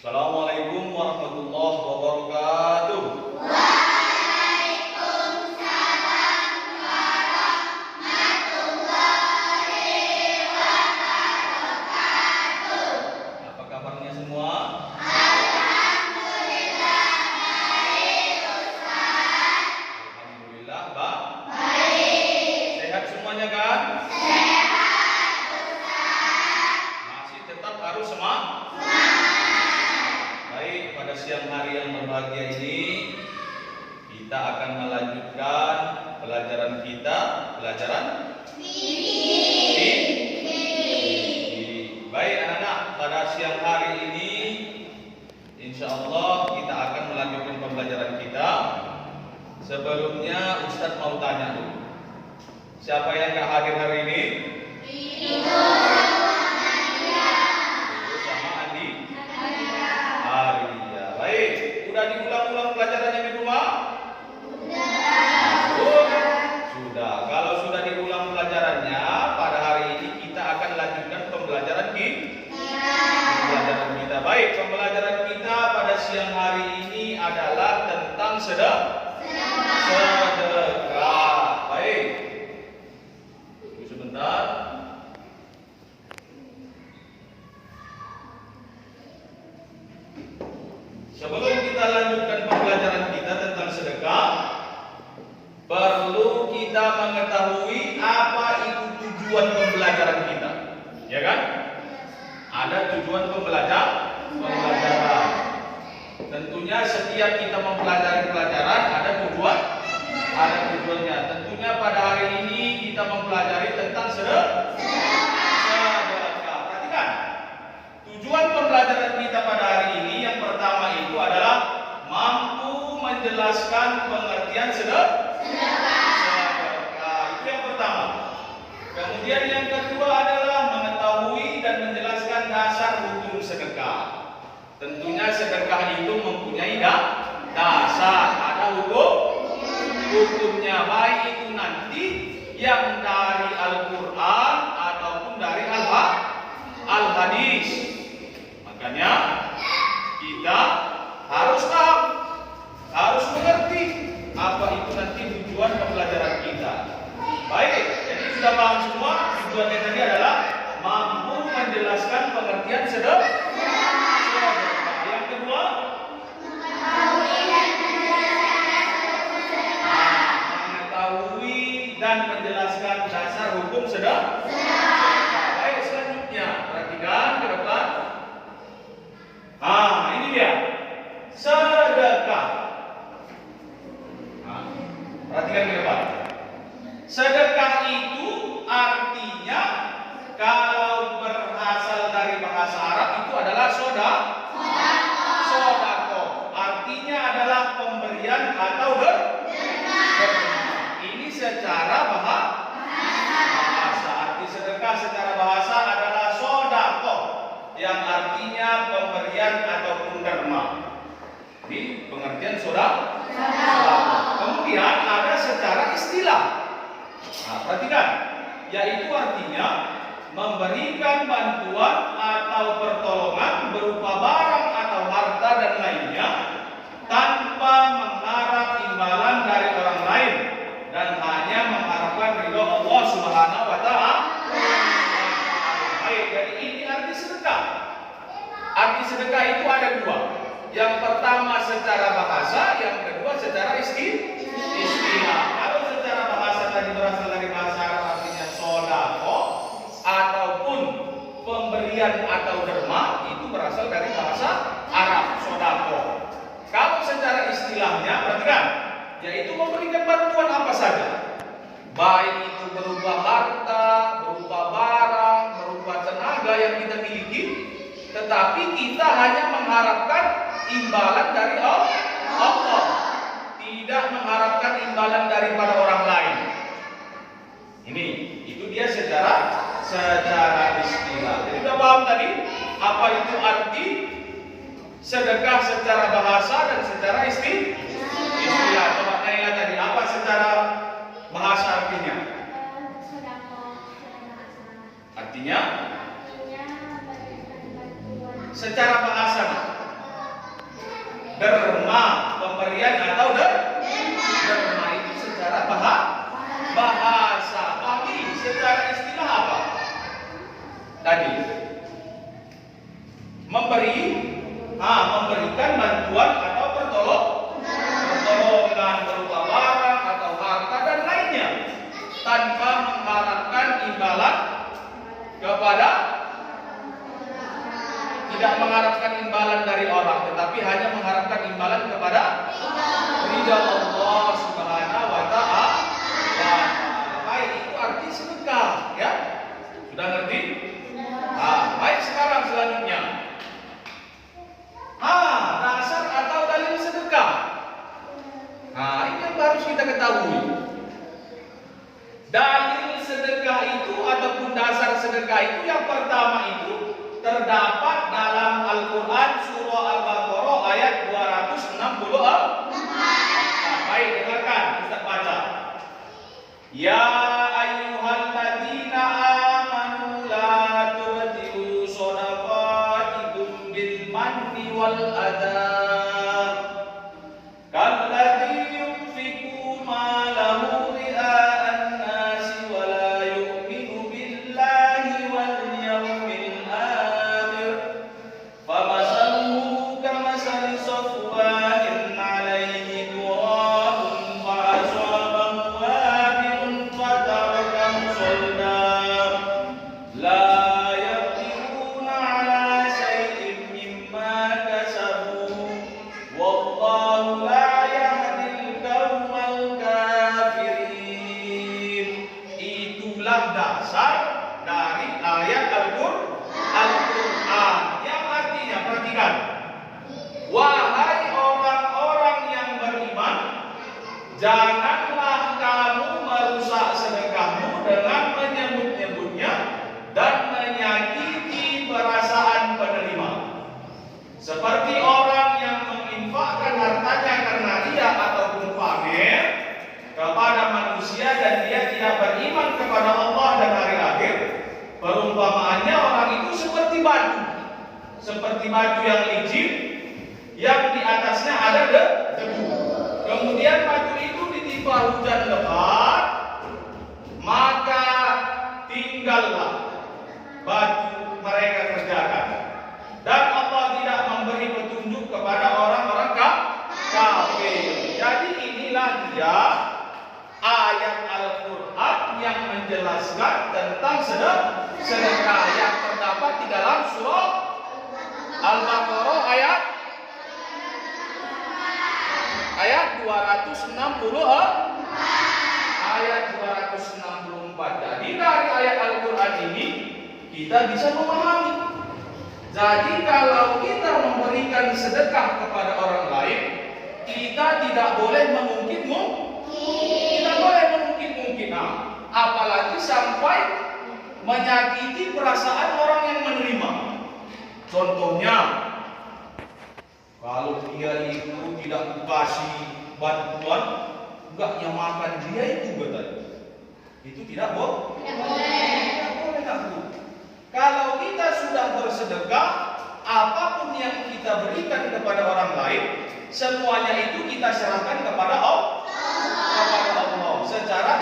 Assalamualaikum warahmatullahi wabarakatuh. Waalaikumsalam warahmatullahi wabarakatuh. Apa kabarnya semua? Alhamdulillah baik, Ustaz. Alhamdulillah, Pak. Baik. Sehat semuanya kan? Sehat, Ustaz. Masih tetap harus semangat. Baik, pada siang hari yang berbahagia ini kita akan melanjutkan pelajaran kita, pelajaran Baik anak-anak, pada siang hari ini insya Allah kita akan melanjutkan pembelajaran kita. Sebelumnya Ustadz mau tanya dulu, siapa yang gak hadir hari ini? Sama Andi? Aria. Baik, udah diulang-ulang pelajarannya di rumah? Sudah. Kalau sudah diulang pelajarannya, pada hari ini kita akan lanjutkan pembelajaran kita. Baik, pembelajaran kita pada siang hari ini adalah tentang sedekah. Baik. Tunggu sebentar. Sebelum kita lanjutkan pembelajaran kita tentang sedekah, perlu kita mengetahui apa itu tujuan pembelajaran kita. Ya kan? Ada tujuan pembelajaran. Tentunya setiap kita mempelajari pelajaran ada tujuannya. Tentunya pada hari ini kita mempelajari tentang sedekah. Perhatikan. Tujuan pembelajaran kita pada hari ini yang pertama itu adalah mampu menjelaskan pengertian sedekah. Itu yang pertama. Kemudian yang kedua adalah mengetahui dan menjelaskan dasar hukum sedekah. Tentunya sedekah itu mempunyai dasar, ada hukumnya, baik itu nanti yang dari Al-Quran ataupun dari Al-Hadis. Makanya kita harus tahu, harus mengerti apa itu nanti tujuan pembelajaran kita. Baik, jadi sudah paham semua tujuannya tadi adalah mampu menjelaskan pengertian sedekah. Yang kedua, mengetahui dan menjelaskan dasar hukum sedekah. Baik, selanjutnya perhatikan ke depan. Ini dia sedekah. Perhatikan ke depan. Sedekah itu artinya kalau berasal dari bahasa Arab itu adalah sodako. Artinya adalah pemberian atau berderma. Ini secara bahasa. Arti sedekah secara bahasa adalah sodako, yang artinya pemberian ataupun derma. Ini pengertian sodako. Kemudian ada secara istilah. Perhatikan, yaitu artinya memberikan bantuan atau pertolongan berupa barang atau harta dan lainnya tanpa mengharap imbalan dari orang lain dan hanya mengharapkan ridho Allah Subhanahu wa Ta'ala. Baik, jadi ini arti sedekah. Arti sedekah itu ada dua. Yang pertama secara bahasa, yang kedua secara istilah. Kalau secara bahasa tadi berasal dari bahasa Arab artinya sodako ataupun pemberian atau derma, itu berasal dari bahasa Arab sodako. Kalau secara istilahnya, perhatikan, yaitu memberikan bantuan apa saja, baik itu berupa harta, berupa barang, berupa tenaga yang kita miliki, tetapi kita hanya mengharapkan imbalan dari Allah, tidak mengharapkan imbalan daripada orang lain. Itu dia secara istilah. Jadi sudah paham tadi apa itu arti sedekah secara bahasa dan secara istilah. Coba tanya tadi apa secara bahasa artinya? Artinya secara bahasa. derma, pemberian atau derma itu secara bahasa. Tapi secara istilah apa? Tadi memberikan bantuan atau pertolongan berupa barang atau harta dan lainnya tanpa mengharapkan imbalan kepada, tidak mengharapkan imbalan dari orang, tetapi hanya mengharapkan imbalan kepada ridha Allah Subhanahu wa ta'ala. Baik, itu arti sedekah, ya. Sudah ngerti? Baik, sekarang selanjutnya. Dasar atau dalil sedekah. Ini yang harus kita ketahui. Dalil sedekah itu ataupun dasar sedekah itu yang pertama itu terdapat dalam Al-Quran surah Al-Baqarah ayat 264. Baik, dengarkan Ustaz baca. Ya ayyuhalladzina amanu la tubtilu shadaqatikum bil manni wal adha kalladzi yunfiqu malahu ria'an nasi wa la yu'minu billahi wal yawmil akhir famasaluhu kamasali safwanin 'alaihi turabun fa asabahu wabilun fatarakahu saldan la yaqdiruna 'ala shay'in mimma kasabu wallahu la yahdil qaumal kafirin. Itulah dasar dari ayat Al-Quran yang artinya, perhatikan, wahai orang-orang yang beriman, janganlah kamu merusak sedekahmu dengan menyebut-nyebutnya dan menyakiti perasaan penerima, seperti orang yang menginfakkan hartanya karena ria ataupun pamer kepada manusia dan dia tidak beriman kepada Allah dan hari akhir. Perumpamaannya orang itu seperti batu yang licin yang di atasnya ada debu. Kemudian batu itu ditimpa hujan lebat, maka tinggallah batu mereka kerjakan. Dan Allah tidak memberi petunjuk kepada orang-orang kafir. Jadi inilah dia ayat Al-Quran yang menjelaskan tentang sedekah yang terdapat di dalam surah Al-Baqarah ayat 264. Ayat 264. Jadi dari ayat Al-Quran ini kita bisa memahami. Jadi kalau kita memberikan sedekah kepada orang lain, kita tidak boleh mengungkit-ungkit. Apalagi sampai menyakiti perasaan orang yang menerima. Contohnya, kalau dia itu tidak kasih bantuan, enggaknya makan dia itu katanya. Itu tidak boleh. Kalau kita sudah bersedekah, apapun yang kita berikan kepada orang lain, semuanya itu kita serahkan kepada Allah secara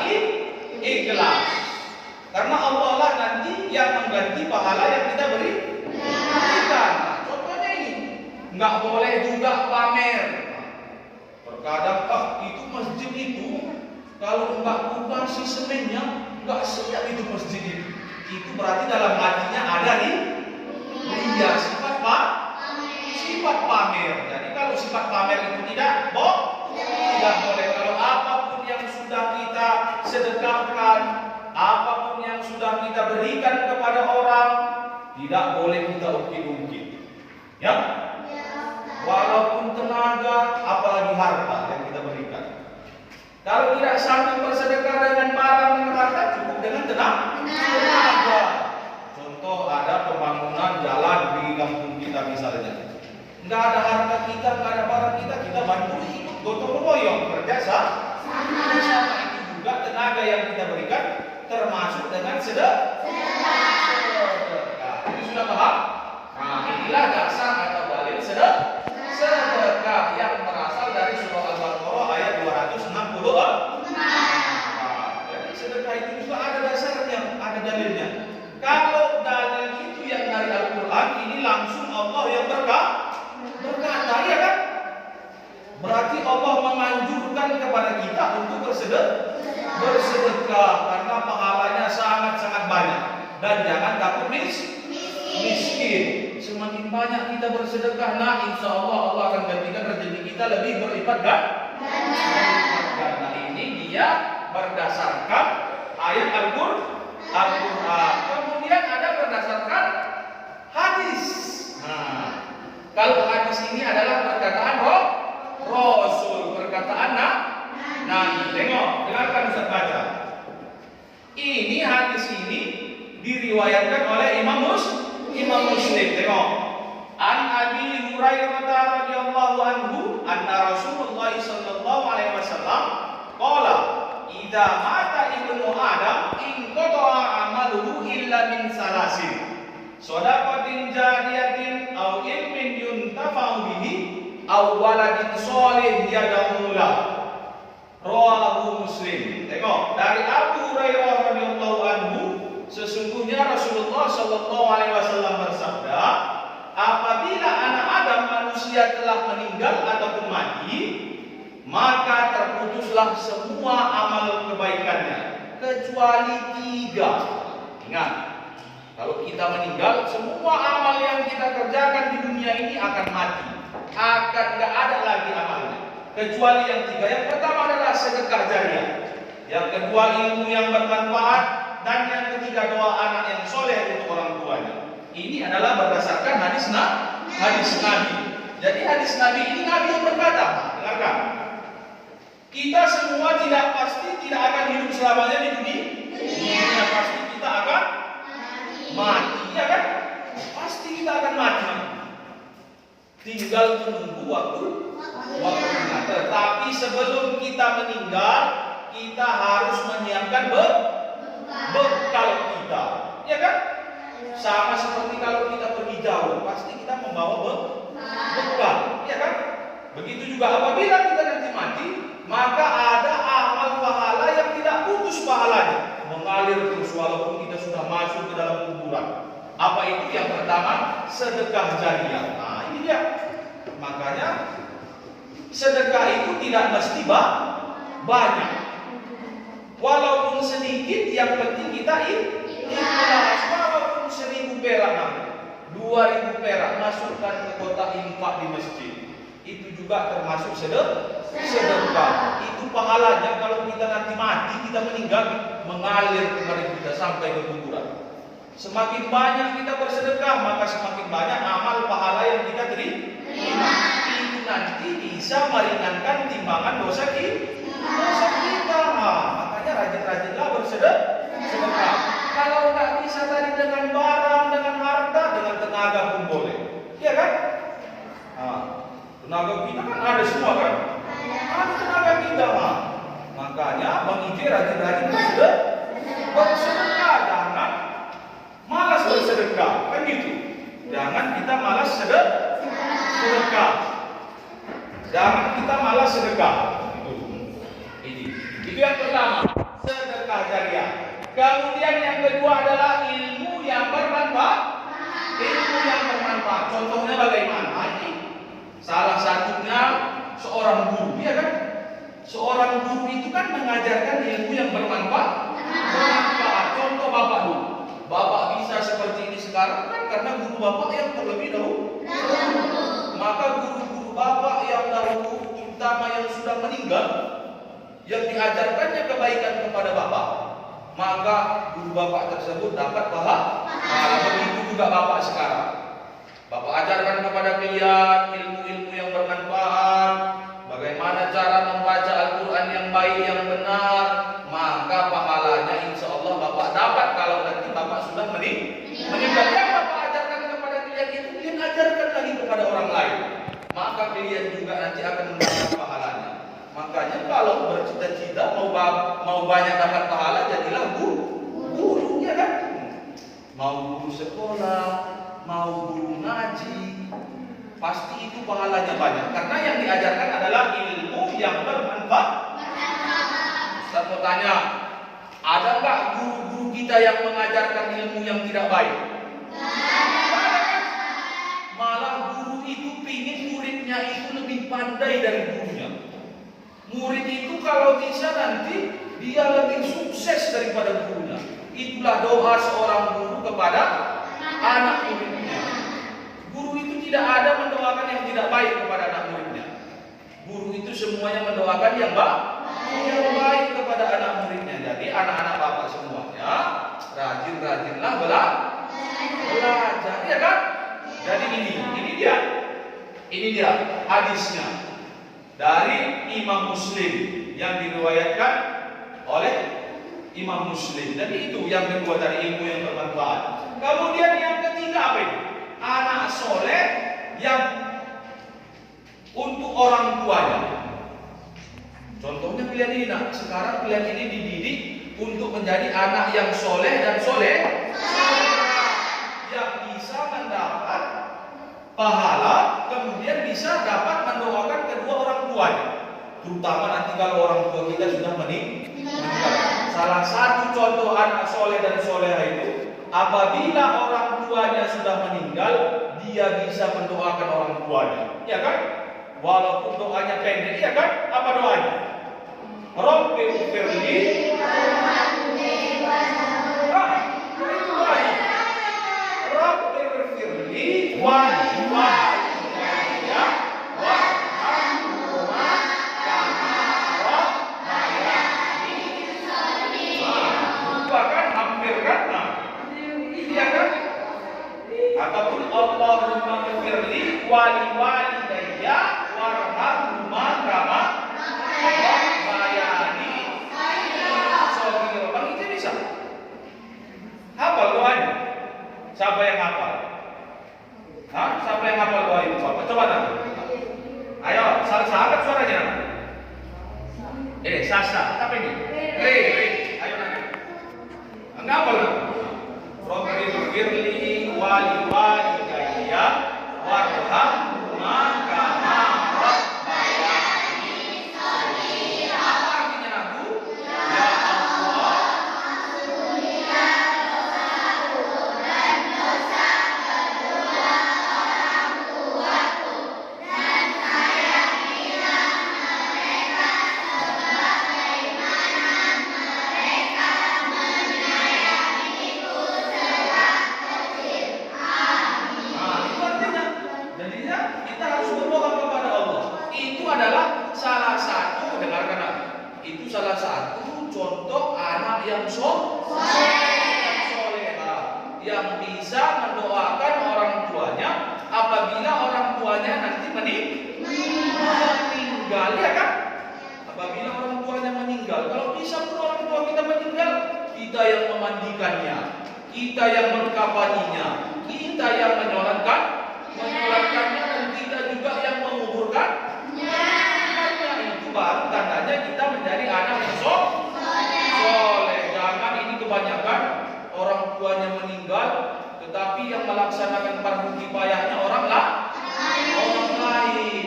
ikhlas. Karena Allah lah nanti yang mengganti pahala yang kita berikan. Contohnya ini, nggak boleh juga pamer. Terkadang itu masjid itu kalau nggak kasih semennya, nggak siap itu masjid itu. Itu berarti dalam hatinya ada ria, sifat pamer. Jadi kalau sifat pamer itu tidak boleh. Kalau apapun yang sudah kita sedekahkan, apapun yang sudah kita berikan kepada orang, tidak boleh kita ungkit-ungkit. Ya? Walaupun tenaga, apalagi harta yang kita berikan. Kalau tidak sanggup bersedekah dengan barang dan harta, cukup dengan tenaga. Contoh, ada pembangunan jalan di kampung kita misalnya. Nggak ada harta kita, nggak ada barang kita bantu ikut gotong royong kerja sama. Itu juga tenaga yang kita berikan termasuk dengan sedekah. Ini sudah paham? Inilah dasar atau dalil sedekah bersedekah itu juga ada dasarnya, ada dalilnya. Kalau dalil itu yang dari Al-Quran, ini langsung Allah yang berkata, ya kan? Berarti Allah menganjurkan kepada kita untuk bersedekah karena pahalanya sangat-sangat banyak. Dan jangan takut miskin. Semakin banyak kita bersedekah, nah insya Allah Allah akan gantikan rezeki kita lebih berlipat ganda. Nah ini dia berdasarkan ayat Al-Quran. Kemudian ada berdasarkan hadis. Nah, kalau hadis ini adalah perkataan Rasul, perkataan Nabi. Tengok, dengarkan Ustaz baca. Ini hadis ini diriwayatkan oleh Imam Muslim. Tengok. An Abi Hurairah radhiyallahu anhu anna Rasulullah sallallahu alaihi wasallam qala idza mata ibnu Adam inqata'a amaluhu illa min salasin shadaqatin jariyatin aw ilmin yuntafa'u bihi aw waladin shalih yad'u lahu. Rawahu Muslim. Tengok, dari Abu Hurairah radhiyallahu anhu, sesungguhnya Rasulullah sallallahu alaihi wasallam bersabda, apabila anak Adam manusia telah meninggal ataupun mati, maka terputuslah semua amal kebaikannya kecuali 3. Ingat, kalau kita meninggal, semua amal yang kita kerjakan di dunia ini akan mati, akan gak ada lagi amalnya kecuali yang 3. Yang pertama adalah sedekah jariah, yang kedua ilmu yang bermanfaat, dan yang ketiga doa anak yang soleh untuk orang tuanya. Ini adalah berdasarkan hadis Nabi. Jadi hadis Nabi ini Nabi yang berkata. Dengarkan. Kita semua pasti tidak akan hidup selamanya di dunia. Pasti kita akan mati, ya kan? Pasti kita akan mati. Tinggal menunggu waktunya. Tetapi sebelum kita meninggal, kita harus menyiapkan bekal kita, ya kan? Sama seperti kalau kita pergi jauh, pasti kita membawa bekal, ya kan? Begitu juga apabila kita nanti mati, maka ada amal pahala yang tidak putus pahalanya, mengalir terus walaupun kita sudah masuk ke dalam kuburan. Apa itu? Yang pertama, sedekah jariah. Nah, ini dia. Makanya sedekah itu tidak mesti banyak. Walaupun sedikit, yang penting kita ikhlas. Walaupun 1.000 perak, 2.000 perak, masukkan ke kotak infak di masjid. Itu juga termasuk sedekah. Itu pahalanya kalau kita nanti mati, kita meninggal, mengalir kepada kita sampai ke kuburan. Semakin banyak kita bersedekah, maka semakin banyak amal pahala yang kita terima. Itu nanti bisa meringankan timbangan dosa kita. Makanya rajin-rajinlah bersedekah. Kalau nggak bisa tadi dengan barang, dengan harta, dengan tenaga pun boleh, ya kan? Tenaga kita kan ada semua kan? Ada tenaga kita, makanya Bang Ije rajin-rajin bersedekah. Jangan malas bersedekah, kan gitu? Jangan kita malas sedekah. Jangan kita malas sedekah. Itu yang pertama, sedekah jariah. Kemudian yang kedua adalah ilmu yang bermanfaat. Contohnya bagaimana? Ini salah satunya seorang guru, ya kan? Seorang guru itu kan mengajarkan ilmu yang bermanfaat. Contoh bapak dulu. Bapak bisa seperti ini sekarang kan karena guru bapak yang terlebih dahulu. Maka guru-guru bapak yang dahulu, terutama yang sudah meninggal, yang diajarkannya kebaikan kepada bapak, maka guru bapak tersebut dapat pahala. Begitu juga bapak sekarang. Bapak ajarkan kepada kalian ilmu-ilmu yang bermanfaat, bagaimana cara membaca Al-Quran yang baik, yang benar, maka pahalanya insya Allah bapak dapat kalau nanti bapak sudah meninggal. Yang bapak ajarkan kepada kalian itu, kalian ajarkan lagi kepada orang lain, maka kalian juga nanti akan mendapat pahalanya. Makanya kalau bercita-cita mau banyak dapat pahala, jadilah guru, ya kan? Mau guru sekolah, mau guru ngaji, pasti itu pahalanya banyak. Karena yang diajarkan adalah ilmu yang bermanfaat. Saya mau tanya, Ada nggak guru-guru kita yang mengajarkan ilmu yang tidak baik? Malah guru itu pingin muridnya itu lebih pandai dari gurunya. Murid itu kalau bisa nanti dia lebih sukses daripada gurunya. Itulah doa seorang guru kepada anak muridnya. Guru itu tidak ada mendoakan yang tidak baik kepada anak muridnya. Guru itu semuanya mendoakan yang baik kepada anak muridnya. Jadi anak-anak bapak semuanya rajin-rajinlah belajar, ya kan? Jadi ini dia hadisnya dari Imam Muslim yang diriwayatkan oleh Imam Muslim. Jadi itu yang kedua dari ilmu yang bermanfaat. Kemudian yang ketiga apa ini? Anak soleh yang untuk orang tuanya. Contohnya kalian ini, nak. Sekarang kalian ini dididik untuk menjadi anak yang soleh dan soleh, yang bisa mendapat pahala, kemudian bisa dapat mendoakan kedua orang tuanya. Terutama nanti kalau orang tua kita sudah meninggal. Salah satu contoh anak soleh dan soleha itu, apabila orang tuanya sudah meninggal, dia bisa mendoakan orang tuanya, ya kan? Walaupun doanya pendek, ya kan? Apa doanya? Rabbi ighfirli Rabbi ighfirli wa liwalidayya warhamhuma kama rabbayani shaghira. Bahkan hampir kan? Iya kan? Ataupun Allahumma ighfirli wa liwalidayya warhamhuma kama rabbayani shaghira. Bang itu bisa? Hafal doanya? Siapa yang hafal? Hah? Siapa yang hafal doa itu? Coba nak. Ayo, sahabat suaranya. Sasa, apa ini? Re. Ayo nak. Enggak hafal nak? Rabbi ighfirli wa liwalidayya warhamhuma kama rabbayani shaghira. Apa artinya lagu? Ya Allah, kita harus berdoa kepada Allah. Itu adalah salah satu, dengarkan aku. Itu salah satu contoh anak yang soleha, yang bisa mendoakan orang tuanya apabila orang tuanya nanti meninggal, ya kan? Apabila orang tuanya meninggal, kalau bisa pun orang tua kita meninggal, kita yang memandikannya, kita yang mengkafaninya, kita yang menyolatkannya, dan kita juga yang menguburkannya. Itu baru tandanya kita menjadi anak yang soleh. Jangan ini kebanyakan orang tuanya meninggal, tetapi yang melaksanakan fardu kifayahnya orang lain.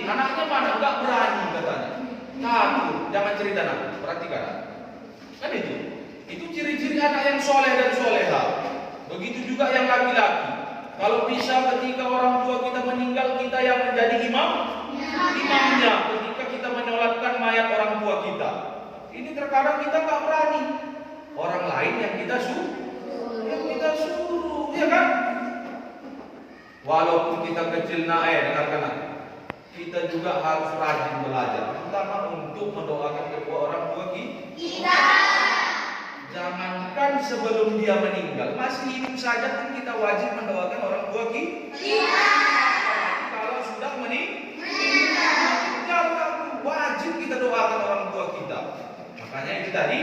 Anaknya mana? Enggak berani katanya. Takut. Jangan cerita nanti. Perhatikan. Kan itu ciri-ciri anak yang soleh dan soleha. Begitu juga yang laki-laki. Kalau bisa ketika orang tua kita meninggal, kita yang menjadi imamnya ketika kita menyolatkan mayat orang tua kita. Ini terkadang kita nggak berani. Orang lain yang kita suruh, ya kan? Walaupun kita kecil dengarkan, kita juga harus rajin belajar, terutama untuk mendoakan kedua orang tua kita. Jangankan sebelum dia meninggal, masih hidup saja pun kita wajib mendoakan orang tua kita. Kalau sudah meninggal, wajib kita doakan orang tua kita. Makanya itu tadi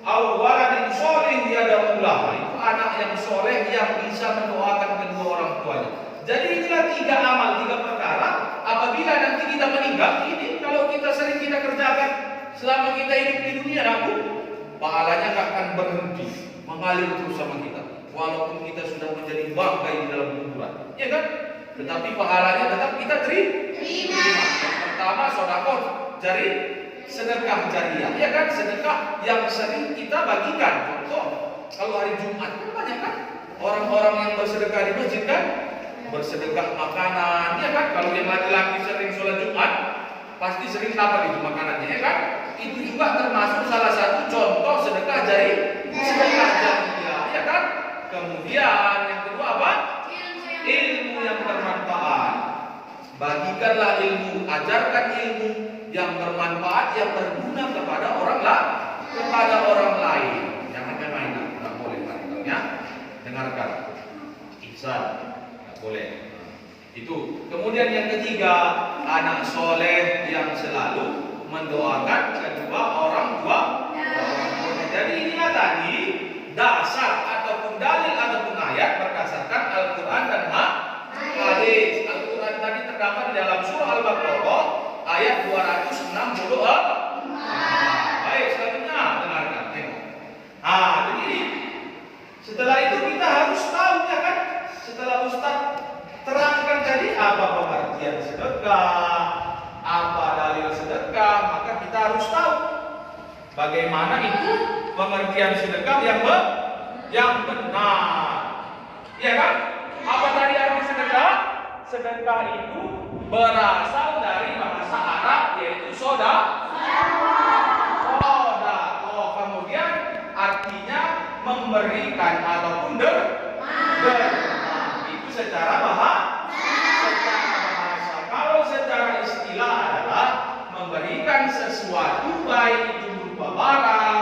al-waladin soleh yada'ullah, itu anak yang soleh yang bisa mendoakan kedua orang tuanya. Jadi inilah 3 amal, 3 perkara. Apabila nanti kita meninggal, ini kalau kita sering kita kerjakan selama kita hidup di dunia, pahalanya gak akan berhenti, mengalir terus sama kita. Walaupun kita sudah menjadi bangkai di dalam kuburan, ya kan? Tetapi pahalanya tetap kita terima. Yang pertama, sedekah sedekah jariah, ya kan? Sedekah yang sering kita bagikan. Contoh, kalau hari Jumat kan banyak kan orang-orang yang bersedekah di masjid kan, bersedekah makanan, ya kan? Kalau yang laki-laki sering sholat Jumat, pasti sering dapat itu makanannya, ya kan? Itu juga termasuk salah satu contoh sedekah jariah, ya kan? Kemudian yang kedua apa? Ilmu yang bermanfaat. Bagikanlah ilmu, ajarkan ilmu yang bermanfaat, yang berguna kepada orang lain. Jangan main-main, nggak boleh ya. Dengarkan, ihsan, nggak boleh. Itu. Kemudian yang ketiga, anak soleh yang selalu mendoakan kedua orang tua. Jadi inilah tadi dasar ataupun dalil ataupun ayat berdasarkan Al-Quran dan hadis. Al-Quran tadi terdapat di dalam surah Al-Baqarah ayat 260. Baik, selanjutnya dengarkan. Jadi setelah itu kita harus tahu, ya kan? Setelah Ustaz terangkan tadi apa pengertian sedekah, apa dalil sedekah, maka kita harus tahu bagaimana itu pengertian sedekah yang benar. Ya kan? Apa tadi arti sedekah? Sedekah itu berasal dari bahasa Arab yaitu soda. Kemudian artinya memberikan ataupun itu secara bahasa. Kalau secara istilah adalah memberikan sesuatu, baik itu berupa barang,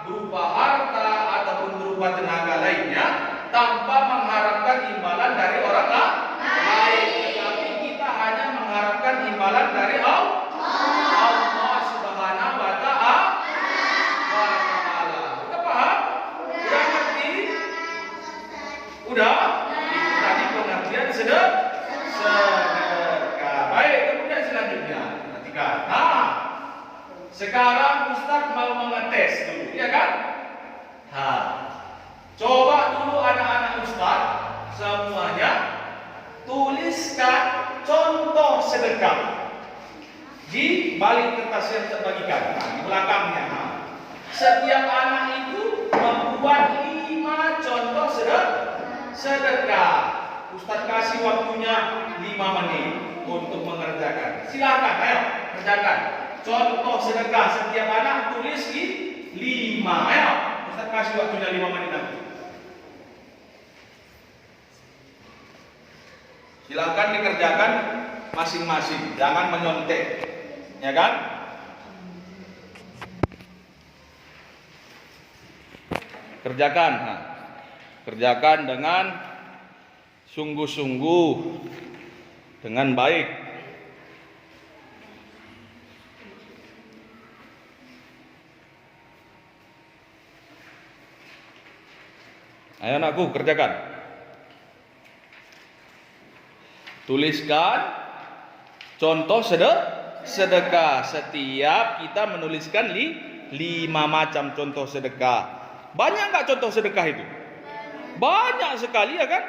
berupa harta ataupun berupa tenaga lainnya, tanpa mengharapkan imbalan dari orang lain, tetapi kita hanya mengharapkan imbalan dari Allah Subhanahu wa Ta'ala. Udah paham? Udah ngerti? Udah? Itu tadi pengertian sedekah. Baik, kemudian selanjutnya perhatikan. Sekarang Ustaz mau mengetes dulu, ya kan? Coba dulu anak-anak Ustaz semuanya tuliskan contoh sedekah di balik kertas yang terbagikan, di belakangnya. Setiap anak itu membuat 5 contoh sedekah. Ustaz kasih waktunya 5 menit untuk mengerjakan. Silakan, ayo kerjakan. Contoh sedekah setiap anak tulis di 5. Ayo, Ustaz kasih waktunya 5 menit nanti. Silakan dikerjakan masing-masing, jangan menyontek, ya kan? Kerjakan dengan sungguh-sungguh, dengan baik. Ayo anakku, kerjakan. Tuliskan contoh sedekah. Setiap kita menuliskan 5 macam contoh sedekah. Banyak nggak contoh sedekah itu? Banyak sekali, ya kan?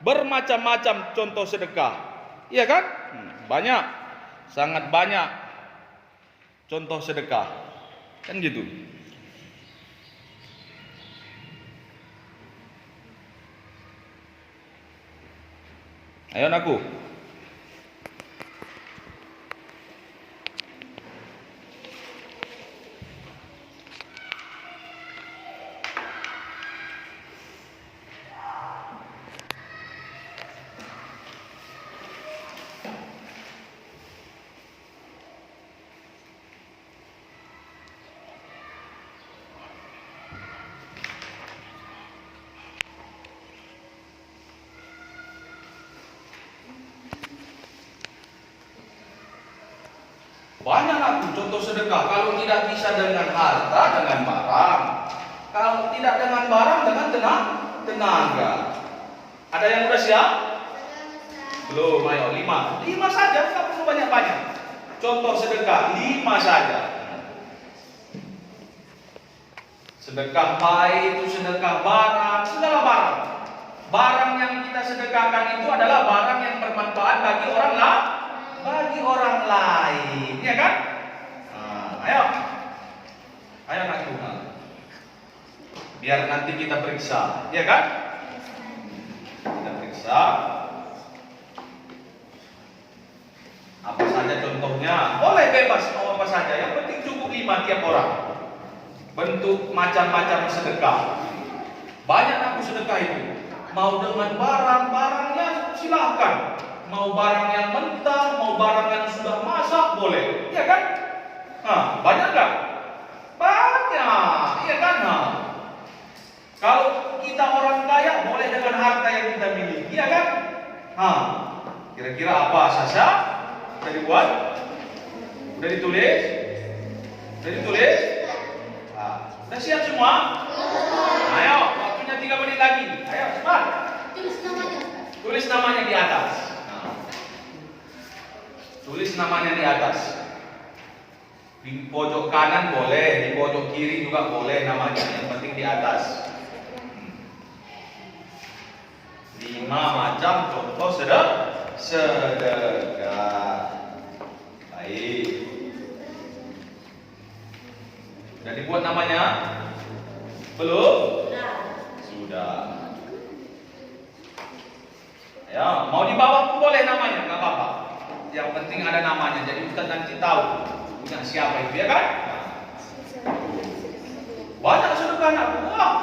Bermacam-macam contoh sedekah, ya kan? Banyak, sangat banyak contoh sedekah, kan gitu. Ayo anakku. Banyak aku contoh sedekah. Kalau tidak bisa dengan harta, dengan barang. Kalau tidak dengan barang, dengan tenaga. Ada yang udah siap? Belum, ayo 5. 5 saja, tak perlu banyak-banyak. Contoh sedekah 5 saja. Sedekah baik itu sedekah barang, segala barang. Barang yang kita sedekahkan itu adalah barang yang bermanfaat bagi orang lain, ya kan? Ayo. Ayo anak tunggal. Biar nanti kita periksa, ya kan? Kita periksa. Apa saja contohnya? Boleh bebas mau apa saja. Yang penting cukup 5 tiap orang. Bentuk macam-macam sedekah. Banyak aku sedekah itu. Mau dengan barang-barangnya silahkan. Mau barang yang mentah, mau barang yang sudah masak boleh, ya kan? Nah, banyak nggak? Banyak, ya kan? Nah, kalau kita orang kaya boleh dengan harta yang kita miliki, ya kan? Nah, kira-kira apa Sasa? Udah dibuat? Udah ditulis? Udah ditulis? Nah, udah siap semua? Ayo, waktunya 3 menit lagi. Ayo, cepat. Tulis namanya di atas. Nah, tulis namanya di atas. Di pojok kanan boleh, di pojok kiri juga boleh namanya. Yang penting di atas. 5 macam contoh sedekah. Baik. Sudah dibuat namanya? Belum? Sudah. Ya, mau dibawa pun boleh namanya, nggak apa-apa. Yang penting ada namanya, jadi Ustaz nanti tahu punya siapa itu, ya kan? Banyak sedekah anak, wah,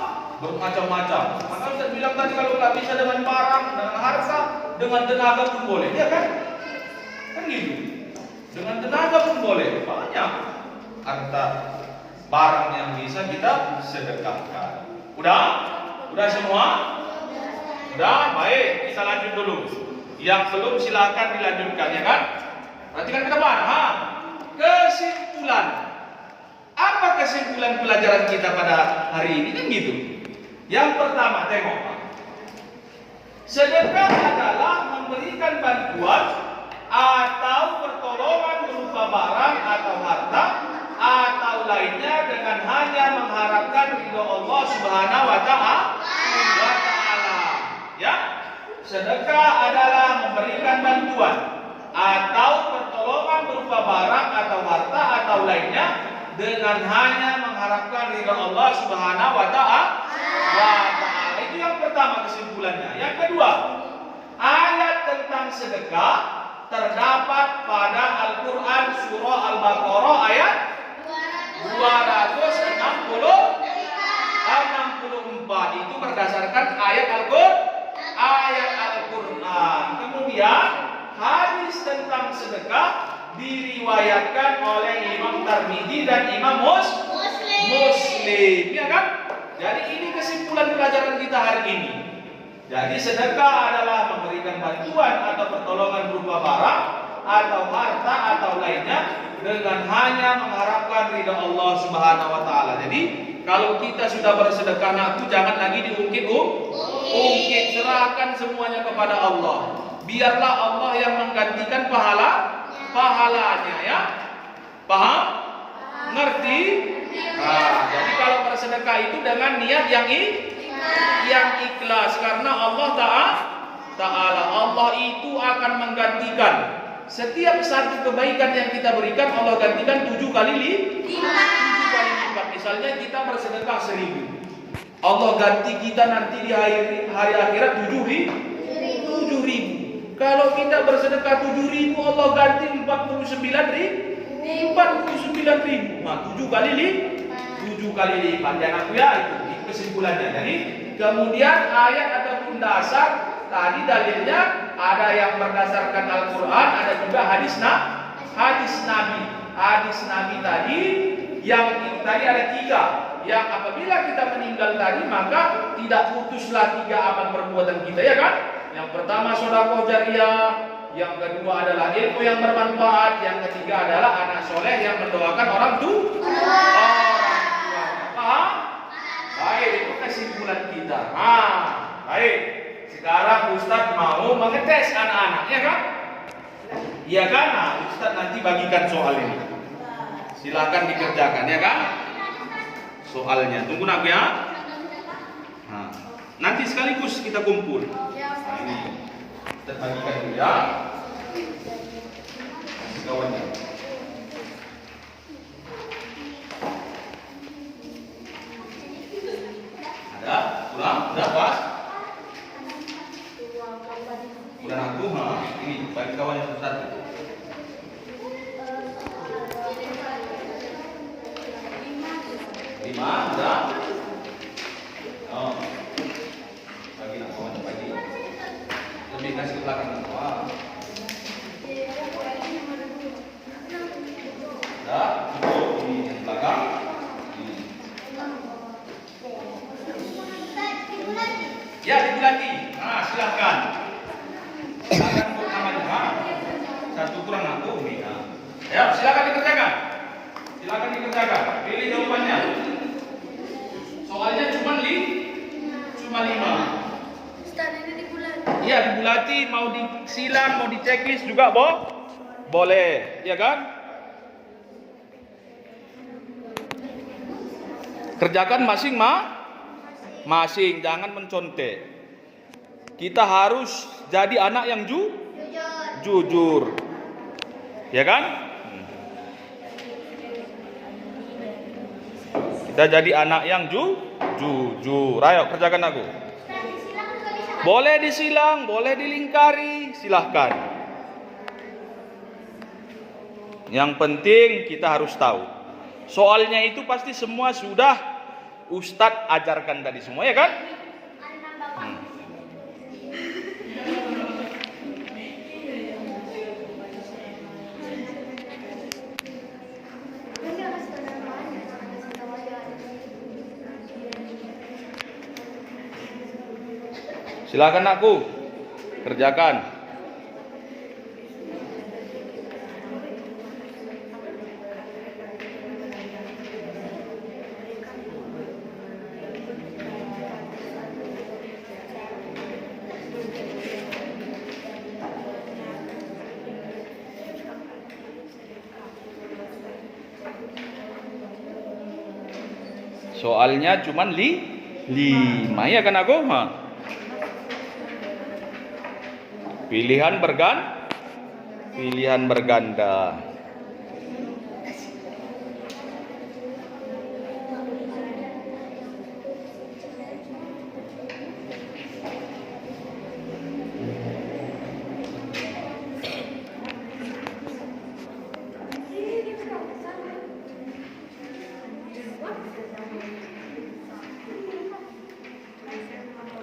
bermacam-macam. Maka Ustaz bilang tadi kalau nggak bisa dengan barang, dengan harta, dengan tenaga pun boleh, ya kan? Kan gitu. Dengan tenaga pun boleh, banyak harta barang yang bisa kita sedekahkan. Udah? Udah semua? Udah? Baik, kita lanjut dulu. Yang belum silakan dilanjutkan, ya kan? Perhatikan ke depan. Kesimpulan. Apa kesimpulan pelajaran kita pada hari ini? Kan gitu. Yang pertama, tengok. Sedekah adalah memberikan bantuan atau pertolongan berupa barang atau harta atau lainnya dengan hanya mengharapkan ridho Allah Subhanahu wa Ta'ala. Ya, sedekah adalah memberikan bantuan atau pertolongan berupa barang atau harta atau lainnya dengan hanya mengharapkan ridho Allah Subhanahu wa Ta'ala. Itu yang pertama kesimpulannya. Yang kedua, ayat tentang sedekah terdapat pada Al-Quran surah Al-Baqarah ayat 264. Itu berdasarkan ayat Al-Quran. Kemudian hadis tentang sedekah diriwayatkan oleh Imam Tirmidzi dan Imam Muslim, ya kan? Jadi ini kesimpulan pelajaran kita hari ini. Jadi sedekah adalah memberikan bantuan atau pertolongan berupa barang atau harta atau lainnya dengan hanya mengharapkan ridha Allah Subhanahu wa Ta'ala. Jadi kalau kita sudah bersedekah nafsu, jangan lagi diungkit, serahkan semuanya kepada Allah. Biarlah Allah yang menggantikan pahalanya, ya. Paham? Ngerti? Nah, jadi kalau bersedekah itu dengan niat yang ikhlas, karena Allah Ta'ala Allah itu akan menggantikan setiap satu kebaikan yang kita berikan, Allah gantikan 7 kali lipat. Misalnya kita bersedekah 1000, Allah ganti kita nanti di hari akhirat 7.000. Kalau kita bersedekah 7.000, Allah ganti 49.000. Nah, 7 kali lipat. Dan aku ya itu kesimpulannya. Jadi kemudian ayat ataupun dasar tadi dalilnya ada yang berdasarkan Al-Quran, ada juga hadis Nabi. Hadis Nabi tadi yang tadi ada 3. Yang apabila kita meninggal tadi maka tidak putuslah 3 amal perbuatan kita, ya kan? Yang pertama sedekah jariyah, yang kedua adalah ilmu yang bermanfaat, yang ketiga adalah anak soleh yang mendoakan orang tuanya. Paham? Baik, itu kesimpulan kita. Baik. Sekarang Ustaz mau mengetes anak-anak, ya kan? Iya kan? Nah, Ustaz nanti bagikan soal ini. Silakan dikerjakan, ya kan? Soalnya. Tunggu nak ya. Nah, nanti sekaligus kita kumpul. Nah, ini Ustaz bagikan dulu ya. Kawannya. silakan. Wah. Dah, cukup ini yang belakang. Ya, dibulati. Nah, silakan. Silakan buat namanya. Nah, satu kurang aku nih. Nah. Ya, silakan dikerjakan. Silakan dikerjakan. Pilih jawabannya. Soalnya cuma 5. Ustaz, ini dibulati. Iya, dibulati, mau disilang, mau diceklis juga, boleh, ya kan? Kerjakan masing-masing, jangan mencontek. Kita harus jadi anak yang jujur. Ya kan? Kita jadi anak yang jujur. Ayo, kerjakan aku. Boleh disilang, boleh dilingkari, silahkan. Yang penting kita harus tahu. Soalnya itu pasti semua sudah Ustadz ajarkan tadi semua, ya kan? Silakan aku kerjakan. Soalnya cuman 5, ya kan aku? Pilihan berganda.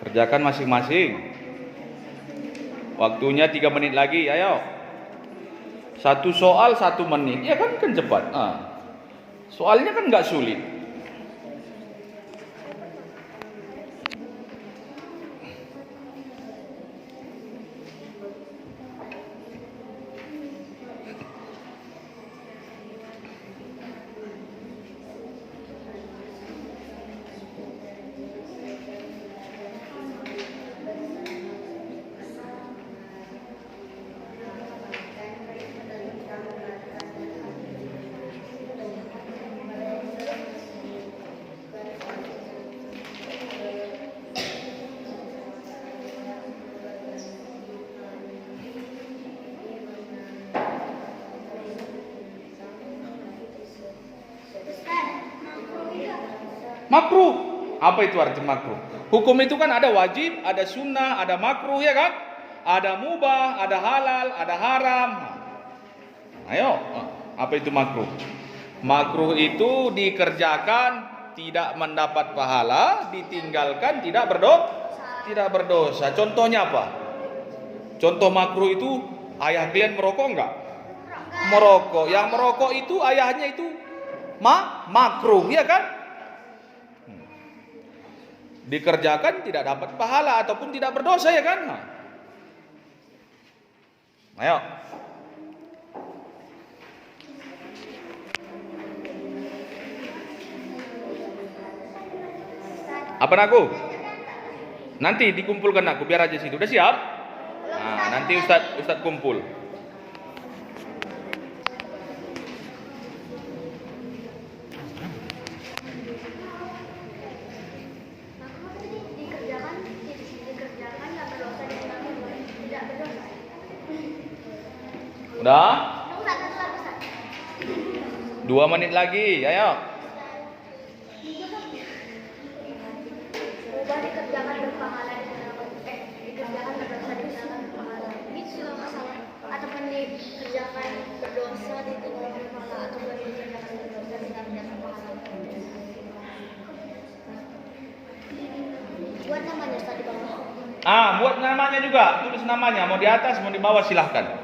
Kerjakan masing-masing. Waktunya 3 menit lagi, ayo. Satu soal 1 menit, ya kan cepat. Soalnya kan nggak sulit. Makruh. Apa itu arti makruh? Hukum itu kan ada wajib, ada sunnah, ada makruh, ya kan? Ada mubah, ada halal, ada haram. Ayo, apa itu makruh? Makruh itu dikerjakan tidak mendapat pahala, ditinggalkan tidak berdosa. Contohnya apa? Contoh makruh itu, ayah kalian merokok enggak? Merokok. Yang merokok itu ayahnya itu makruh, ya kan? Dikerjakan tidak dapat pahala ataupun tidak berdosa, ya kan? Ayo. Apa aku? Nanti dikumpulkan aku, biar aja situ. Udah siap? Nah, nanti Ustadz kumpul. Udah? 2 menit lagi, ayo. Dikerjakan berpahala, dikerjakan berdosa, ditinggalkan berpahala. Ini sudah masalah. Ataupun dikerjakan berdosa, ditinggalkan berpahala, ataupun dikerjakan berdosa, ditinggalkan berpahala. Buat namanya tadi bawah. Buat namanya juga, tulis namanya, mau di atas, mau di bawah silahkan.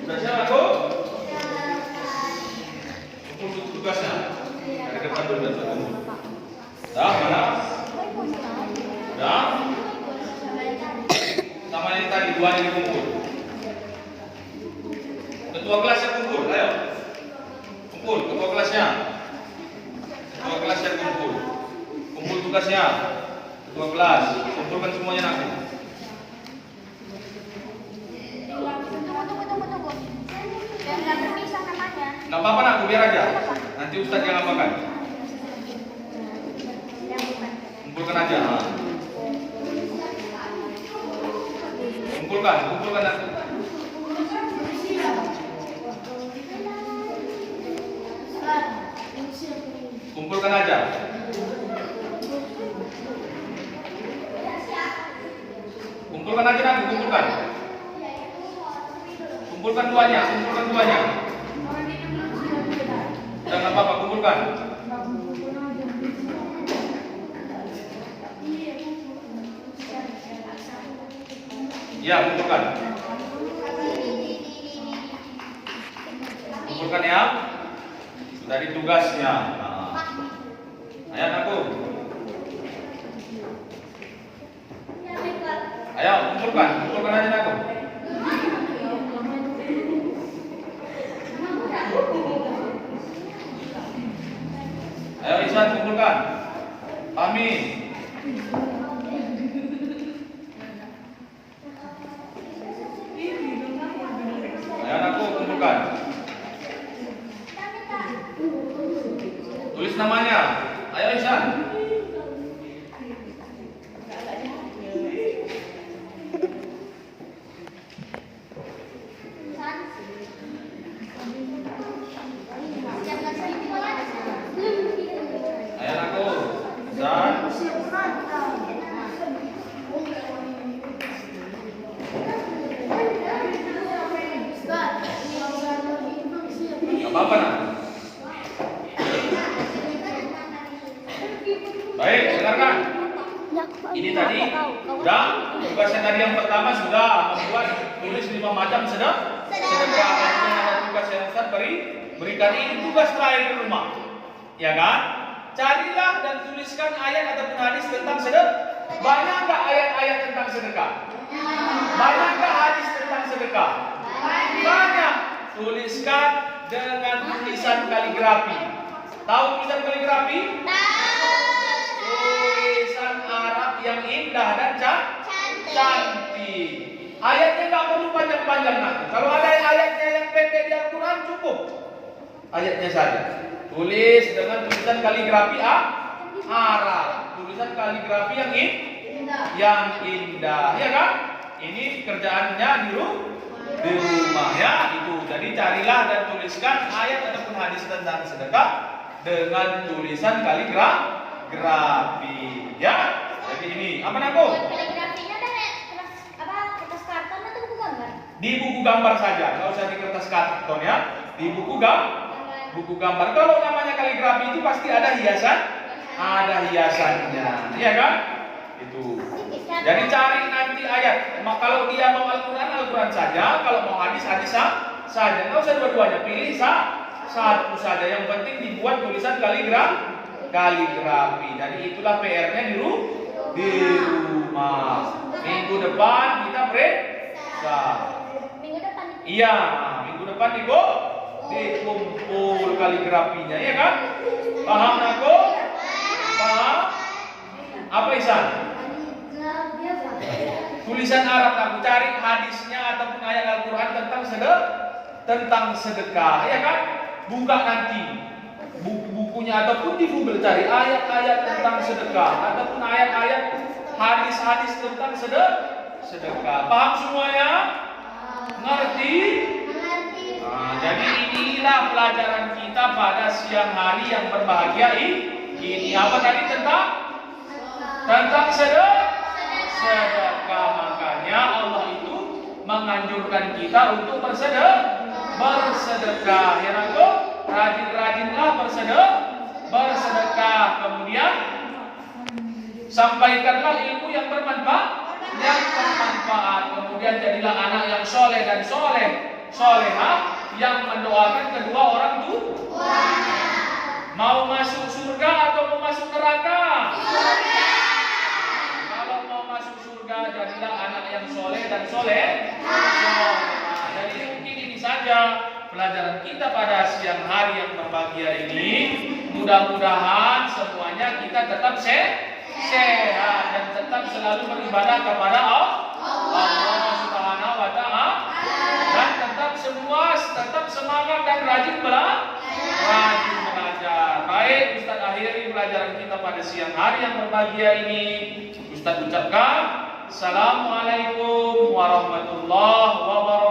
Sudah siap aku? Untuk tugasnya dari depan dulu dan bertemu. Dah mana? Dah? Sama yang tadi duanya dikumpul. Ketua kelasnya kumpul, ayo. Kumpul, ketua kelasnya. Ketua kelasnya kumpul. Kumpul tugasnya. Ketua kelas, kumpulkan semuanya nanti. Nggak apa-apa nak, biar aja. Nanti Ustadz yang namakan. Kumpulkan aja. Kumpulkan nanti. Kumpulkan aja. Kumpulkan aja nanti, kumpulkan. Kumpulkan duanya. Jangan apa-apa, kumpulkan. Ya, kumpulkan. Kumpulkan ya. Dari tugasnya. Ayo aku. Ayo, kumpulkan aja aku. Ayo Ihsan, kumpulkan. Amin. Ayo anakku, kumpulkan. Tulis namanya. Ayo Ihsan. Ayo anakku. Ihsan. Gak apa-apa nak. Baik, dengarkan. Ini tadi sudah tugasnya tadi yang pertama sudah membuat tulis 5 macam sedekah. Ada tugas yang Ustaz berikan ini tugas terakhir di rumah. Ya kan? Carilah dan tuliskan ayat ataupun hadis tentang sedekah. Banyak enggak ayat-ayat tentang sedekah? Banyak enggak hadis tentang sedekah? Banyak. Tuliskan dengan tulisan kaligrafi. Tahu tulisan kaligrafi? Tulisan Arab yang indah dan cantik. Ayatnya nggak perlu panjang-panjang nanti. Kalau ada ayatnya yang pendek di Al-Quran cukup. Ayatnya saja. Tulis dengan tulisan kaligrafi Arab. Tulisan kaligrafi yang indah. Ya kan? Ini kerjaannya di rumah ya. Itu. Jadi carilah dan tuliskan ayat ataupun hadis tentang sedekah dengan tulisan kaligrafi ya. Jadi ini apa naku? Kaligrafinya ada kertas karton atau buku gambar? Di buku gambar saja, nggak usah di kertas karton ya. Di buku gambar. Kalau namanya kaligrafi itu pasti ada hiasannya, ya kan? Itu. Jadi cari nanti ayat. Kalau dia mau Al-Quran saja. Kalau mau hadis saja. Nggak usah dua-duanya. Pilih satu saja. Yang penting dibuat tulisan kaligrafi. Jadi itulah PR-nya di rumah. Minggu depan kita periksa. Minggu depan. Iya, minggu depan dikumpul kaligrafinya, ya kan? Paham aku? Paham? Apa Ihsan? Tulisan Arab aku cari hadisnya ataupun ayat Al-Quran tentang sedekah, ya kan? Buka nanti bukunya ataupun di Google cari ayat-ayat tentang sedekah ataupun ayat-ayat hadis-hadis tentang sedekah. Paham semuanya? Ngerti? Nah, jadi inilah pelajaran kita pada siang hari yang berbahagia ini. Apa tadi tentang sedekah. Makanya Allah itu menganjurkan kita untuk bersedekah. Ya aku rajin-rajinlah bersedekah. Kemudian sampaikanlah ilmu yang bermanfaat. Kemudian jadilah anak yang soleh dan solehah yang mendoakan kedua orang tua. Mau masuk surga atau mau masuk neraka? Surga. Kalau mau masuk surga, jadilah anak yang soleh dan soleh. Jadi mungkin ini saja pelajaran kita pada siang hari yang berbahagia ini. Mudah-mudahan semuanya kita tetap sehat dan tetap selalu beribadah kepada Allah Subhanahu wa Ta'ala, dan tetap semangat dan rajin belajar. Baik, Ustaz akhiri pelajaran kita pada siang hari yang berbahagia ini. Ustaz ucapkan Assalamualaikum warahmatullahi wabarakatuh.